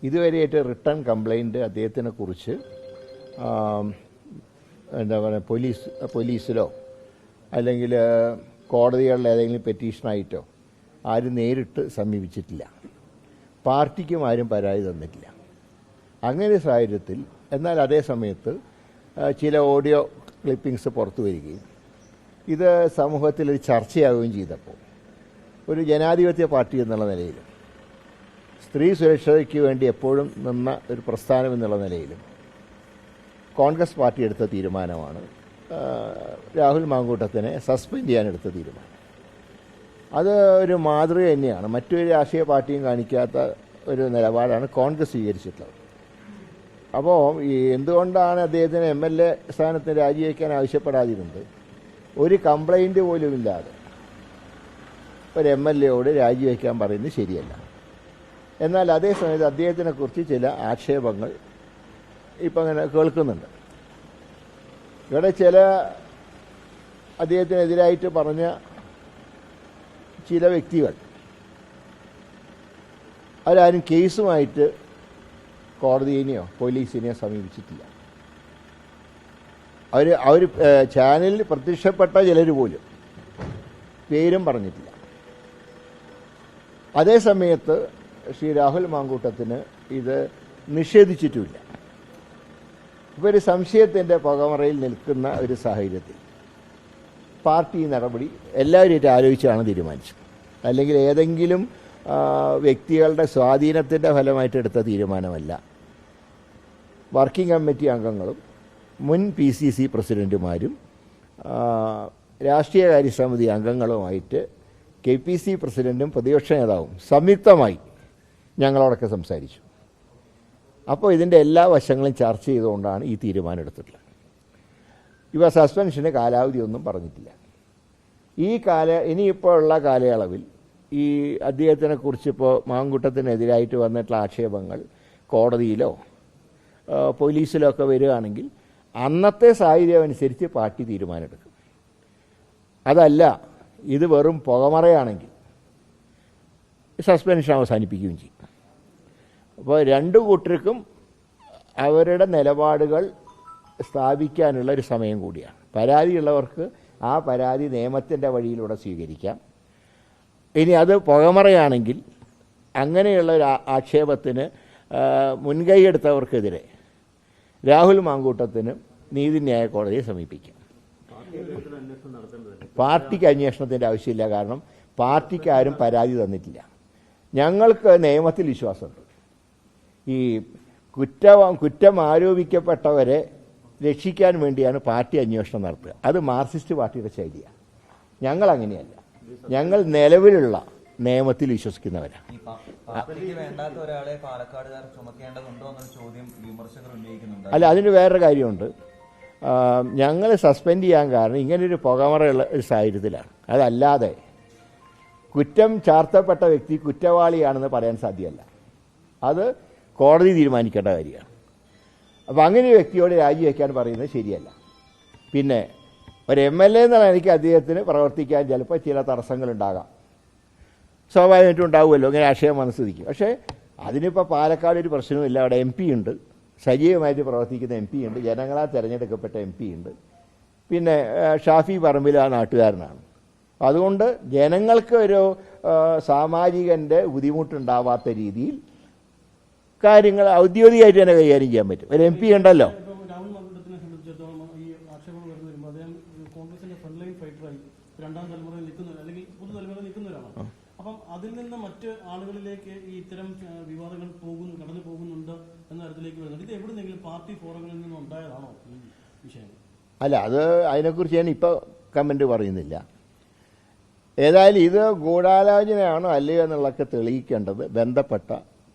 ഇതുവരെയായിട്ട് return complaint അദ്ദേഹത്തിനെ കുറിച്ച് എന്താ പറയുക പോലീസിലോ അല്ലെങ്കിൽ കോടതികളിൽ ഏതെങ്കിലും പെറ്റീഷനായിട്ടോ ആരും നേരിട്ട് സമീപിച്ചിട്ടില്ല. പാർട്ടിക്കും ആരും പരാതി തന്നിട്ടില്ല. അങ്ങനെ സാഹചര്യത്തിൽ എന്നാൽ അതേ സമയത്ത് ചില ഓഡിയോ ക്ലിപ്പിങ്സ് പുറത്തു വരികയും ഇത് സമൂഹത്തിൽ ഒരു ചർച്ചയാവുകയും ചെയ്തപ്പോൾ ഒരു ജനാധിപത്യ പാർട്ടി എന്നുള്ള നിലയിലും സ്ത്രീ സുരക്ഷയ്ക്ക് വേണ്ടി എപ്പോഴും നിന്ന ഒരു പ്രസ്ഥാനം എന്നുള്ള നിലയിലും കോൺഗ്രസ് പാർട്ടി എടുത്ത തീരുമാനമാണ് രാഹുൽ മാങ്കൂട്ടത്തിനെ സസ്പെൻഡ് ചെയ്യാനെടുത്ത തീരുമാനം. അത് ഒരു മാതൃക തന്നെയാണ്. മറ്റൊരു രാഷ്ട്രീയ പാർട്ടിയും കാണിക്കാത്ത ഒരു നിലപാടാണ് കോൺഗ്രസ് സ്വീകരിച്ചിട്ടുള്ളത്. അപ്പോൾ ഈ എന്തുകൊണ്ടാണ് അദ്ദേഹത്തിന് MLA സ്ഥാനത്തിന് രാജിവെക്കാൻ ആവശ്യപ്പെടാതിരുന്നത്? ഒരു കംപ്ലൈൻറ്റ് പോലുമില്ലാതെ ഒരു MLAയോട് രാജിവെക്കാൻ പറയുന്നത് ശരിയല്ല. എന്നാൽ അതേസമയത്ത് അദ്ദേഹത്തിനെക്കുറിച്ച് ചില ആക്ഷേപങ്ങൾ ഇപ്പം അങ്ങനെ കേൾക്കുന്നുണ്ട്. ഇവിടെ ചില അദ്ദേഹത്തിനെതിരായിട്ട് പറഞ്ഞ ചില വ്യക്തികൾ അവരാരും കേസുമായിട്ട് കോടതിയെയോ പോലീസിനെയോ സമീപിച്ചിട്ടില്ല. അവർ ചാനലിൽ പ്രത്യക്ഷപ്പെട്ട ചിലർ പോലും പേരും പറഞ്ഞിട്ടില്ല. അതേസമയത്ത് ശ്രീ രാഹുൽ മാങ്കൂട്ടത്തിന് ഇത് നിഷേധിച്ചിട്ടുമില്ല. ഇപ്പോൾ ഒരു സംശയത്തിൻ്റെ പുകമറയിൽ നിൽക്കുന്ന ഒരു സാഹചര്യത്തിൽ പാർട്ടി ഈ നടപടി എല്ലാവരുമായിട്ട് ആലോചിച്ചാണ് തീരുമാനിച്ചത്. അല്ലെങ്കിൽ ഏതെങ്കിലും വ്യക്തികളുടെ സ്വാധീനത്തിൻ്റെ ഫലമായിട്ട് എടുത്ത തീരുമാനമല്ല. വർക്കിംഗ് കമ്മിറ്റി അംഗങ്ങളും മുൻ PCC പ്രസിഡൻറ്റുമാരും രാഷ്ട്രീയകാര്യ സമിതി അംഗങ്ങളുമായിട്ട് KPC പ്രസിഡൻറ്റും പ്രതിപക്ഷ നേതാവും സംയുക്തമായി ഞങ്ങളോടൊക്കെ സംസാരിച്ചു. അപ്പോൾ ഇതിൻ്റെ എല്ലാ വശങ്ങളും ചർച്ച ചെയ്തുകൊണ്ടാണ് ഈ തീരുമാനം എടുത്തിട്ടുള്ളത്. ഇവ സസ്പെൻഷന് കാലാവധി ഒന്നും പറഞ്ഞിട്ടില്ല. ഇനിയിപ്പോൾ ഉള്ള കാലയളവിൽ ഈ അദ്ദേഹത്തിനെക്കുറിച്ച് ഇപ്പോൾ മാങ്കൂട്ടത്തിനെതിരായിട്ട് വന്നിട്ടുള്ള ആക്ഷേപങ്ങൾ കോടതിയിലോ പോലീസിലോ ഒക്കെ വരികയാണെങ്കിൽ അന്നത്തെ സാഹചര്യം അനുസരിച്ച് പാർട്ടി തീരുമാനമെടുക്കും. അതല്ല ഇത് വെറും പുകമറയാണെങ്കിൽ സസ്പെൻഷൻ അവസാനിപ്പിക്കുകയും ചെയ്യും. അപ്പോൾ രണ്ടു കൂട്ടർക്കും അവരുടെ നിലപാടുകൾ സ്ഥാപിക്കാനുള്ള ഒരു സമയം കൂടിയാണ്. പരാതിയുള്ളവർക്ക് ആ പരാതി നിയമത്തിൻ്റെ വഴിയിലൂടെ സ്വീകരിക്കാം. ഇനി അത് പുകമറയാണെങ്കിൽ അങ്ങനെയുള്ള ഒരു ആക്ഷേപത്തിന് മുൻകൈയെടുത്തവർക്കെതിരെ രാഹുൽ മാങ്കൂട്ടത്തിന് നീതിന്യായ കോടതിയെ സമീപിക്കാം. പാർട്ടിക്ക് അന്വേഷണത്തിൻ്റെ ആവശ്യമില്ല. കാരണം പാർട്ടിക്ക് ആരും പരാതി തന്നിട്ടില്ല. ഞങ്ങൾക്ക് നിയമത്തിൽ വിശ്വാസമുണ്ട്. ഈ കുറ്റം ആരോപിക്കപ്പെട്ടവരെ രക്ഷിക്കാൻ വേണ്ടിയാണ് പാർട്ടി അന്വേഷണം നടത്തുക. അത് മാർക്സിസ്റ്റ് പാർട്ടിയുടെ ശൈലിയാണ്. ഞങ്ങൾ അങ്ങനെയല്ല. ഞങ്ങൾ നിലവിലുള്ള നിയമത്തിൽ വിശ്വസിക്കുന്നവരാണ്. അല്ല, അതിന് വേറൊരു കാര്യമുണ്ട്. ഞങ്ങൾ സസ്പെൻഡ് ചെയ്യാൻ കാരണം ഇങ്ങനൊരു പുകമറയുള്ള ഒരു സാഹചര്യത്തിലാണ്. അതല്ലാതെ കുറ്റം ചാർത്തപ്പെട്ട വ്യക്തി കുറ്റവാളിയാണെന്ന് പറയാൻ സാധ്യമല്ല. അത് കോടതി തീരുമാനിക്കേണ്ട കാര്യമാണ്. അപ്പോൾ അങ്ങനെ ഒരു വ്യക്തിയോട് രാജിവെക്കാൻ പറയുന്നത് ശരിയല്ല. പിന്നെ ഒരു MLA എന്നുള്ള എനിക്ക് അദ്ദേഹത്തിന് പ്രവർത്തിക്കാൻ ചിലപ്പോൾ ചില തടസ്സങ്ങളുണ്ടാകാം. സ്വാഭാവികമായിട്ടും ഉണ്ടാവുമല്ലോ, ഇങ്ങനെ ആശയം മനസ്സിലാക്കും. പക്ഷേ അതിനിപ്പോൾ പാലക്കാട് ഒരു പ്രശ്നവുമില്ല. അവിടെ MP ഉണ്ട്, സജീവമായിട്ട് പ്രവർത്തിക്കുന്ന MP ഉണ്ട്, ജനങ്ങളാൽ തിരഞ്ഞെടുക്കപ്പെട്ട MP ഉണ്ട്. പിന്നെ ഷാഫി പറമ്പിൽ ആ നാട്ടുകാരനാണ്. അതുകൊണ്ട് ജനങ്ങൾക്ക് ഒരു സാമാജികൻ്റെ ബുദ്ധിമുട്ടുണ്ടാവാത്ത രീതിയിൽ കാര്യങ്ങൾ ഔദ്യോഗികമായിട്ട് തന്നെ കൈകാര്യം ചെയ്യാൻ പറ്റും. ഒരു MP ഉണ്ടല്ലോ. രണ്ടാം തലമുറയിൽ നിൽക്കുന്ന അല്ലെങ്കിൽ പുതുതലമുറ നിൽക്കുന്നവരാണ്. അപ്പം അതിൽ നിന്ന് മറ്റ് ആളുകളിലേക്ക് ഈ ഇത്തരം വിവാദങ്ങൾ കടന്നു പോകുന്നുണ്ട് എന്ന തരത്തിലേക്ക് വരുന്നുണ്ട്. ഇത് എവിടുന്നെങ്കിലും പാർട്ടി ഫോറങ്ങളിൽ നിന്നും ഉണ്ടായതാണോ ഈ വിഷയം? അല്ല, അത് അതിനെക്കുറിച്ച് ഞാൻ ഇപ്പോൾ കമൻറ്റ് പറയുന്നില്ല. ഏതായാലും ഇത് ഗൂഢാലോചനയാണോ അല്ലയോ എന്നുള്ളതൊക്കെ തെളിയിക്കേണ്ടത് ബന്ധപ്പെട്ട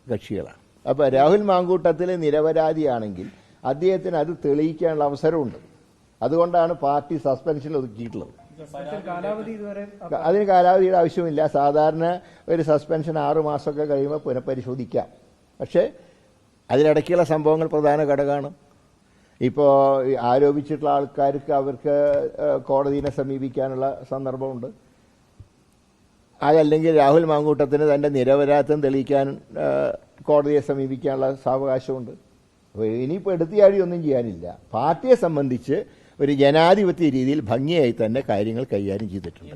കക്ഷികളാണ്. അപ്പോൾ രാഹുൽ മാങ്കൂട്ടത്തിൽ നിരപരാധിയാണെങ്കിൽ അദ്ദേഹത്തിന് അത് തെളിയിക്കാനുള്ള അവസരമുണ്ട്. അതുകൊണ്ടാണ് പാർട്ടി സസ്പെൻഷൻ ഒതുക്കിയിട്ടുള്ളത്. അതിന് കാലാവധിയുടെ ആവശ്യമില്ല. സാധാരണ ഒരു സസ്പെൻഷൻ 6 മാസമൊക്കെ കഴിയുമ്പോൾ പുനഃപരിശോധിക്കാം. പക്ഷേ അതിനിടയ്ക്കുള്ള സംഭവങ്ങൾ പ്രധാന ഘടകമാണ്. ഇപ്പോൾ ആരോപിച്ചിട്ടുള്ള ആൾക്കാർക്ക് അവർക്ക് കോടതിയെ സമീപിക്കാനുള്ള സന്ദർഭമുണ്ട്. അതല്ലെങ്കിൽ രാഹുൽ മാങ്കൂട്ടത്തിന് തൻ്റെ നിരപരാധിത്വം തെളിയിക്കാൻ കോടതിയെ സമീപിക്കാനുള്ള സാവകാശമുണ്ട്. അപ്പോൾ ഇനിയിപ്പോൾ എടുത്തിയാടിയൊന്നും ചെയ്യാനില്ല. പാർട്ടിയെ സംബന്ധിച്ച് ഒരു ജനാധിപത്യ രീതിയിൽ ഭംഗിയായി തന്നെ കാര്യങ്ങൾ കൈകാര്യം ചെയ്തിട്ടുണ്ട്.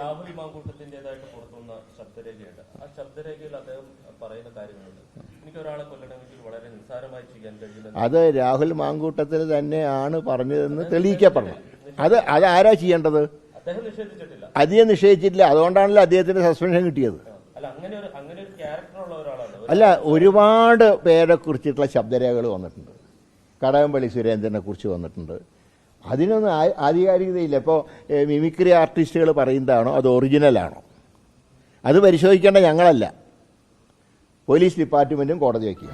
രാഹുൽ മാങ്കൂട്ടത്തിൻ്റെതായിട്ട് പുറത്തുവന്ന ശബ്ദരേഖയുണ്ട്. ആ ശബ്ദരേഖയിൽ അദ്ദേഹം പറയുന്ന കാര്യങ്ങളുണ്ട്. എനിക്ക് ഒരാളെ കൊല്ലണമെങ്കിൽ വളരെ നിസ്സാരമായി ചെയ്യാൻ കഴിയില്ല. അത് രാഹുൽ മാങ്കൂട്ടത്തിന് തന്നെയാണ് പറഞ്ഞതെന്ന് തെളിയിക്കപ്പെടണം. അത് ആരാ ചെയ്യേണ്ടത്? അദ്ദേഹം നിഷേധിച്ചിട്ടില്ല. അധികം നിഷേധിച്ചിട്ടില്ല. അതുകൊണ്ടാണല്ലോ അദ്ദേഹത്തിന് സസ്പെൻഷൻ കിട്ടിയത്. അല്ല, അങ്ങനെ ഒരു ക്യാരക്ടറുള്ള ഒരാളാണ്. അല്ല, ഒരുപാട് പേരെ കുറിച്ചിട്ടുള്ള ശബ്ദരേഖകൾ വന്നിട്ടുണ്ട്. കടകംപള്ളി സുരേന്ദ്രനെ കുറിച്ച് വന്നിട്ടുണ്ട്. അതിനൊന്നും ആധികാരികതയില്ല. ഇപ്പോൾ മിമിക്രി ആർട്ടിസ്റ്റുകൾ പറയുന്നതാണോ അത് ഒറിജിനലാണോ അത് പരിശോധിക്കേണ്ട ഞങ്ങളല്ല, പോലീസ് ഡിപ്പാർട്ട്മെൻറ്റും കോടതി വയ്ക്കുക.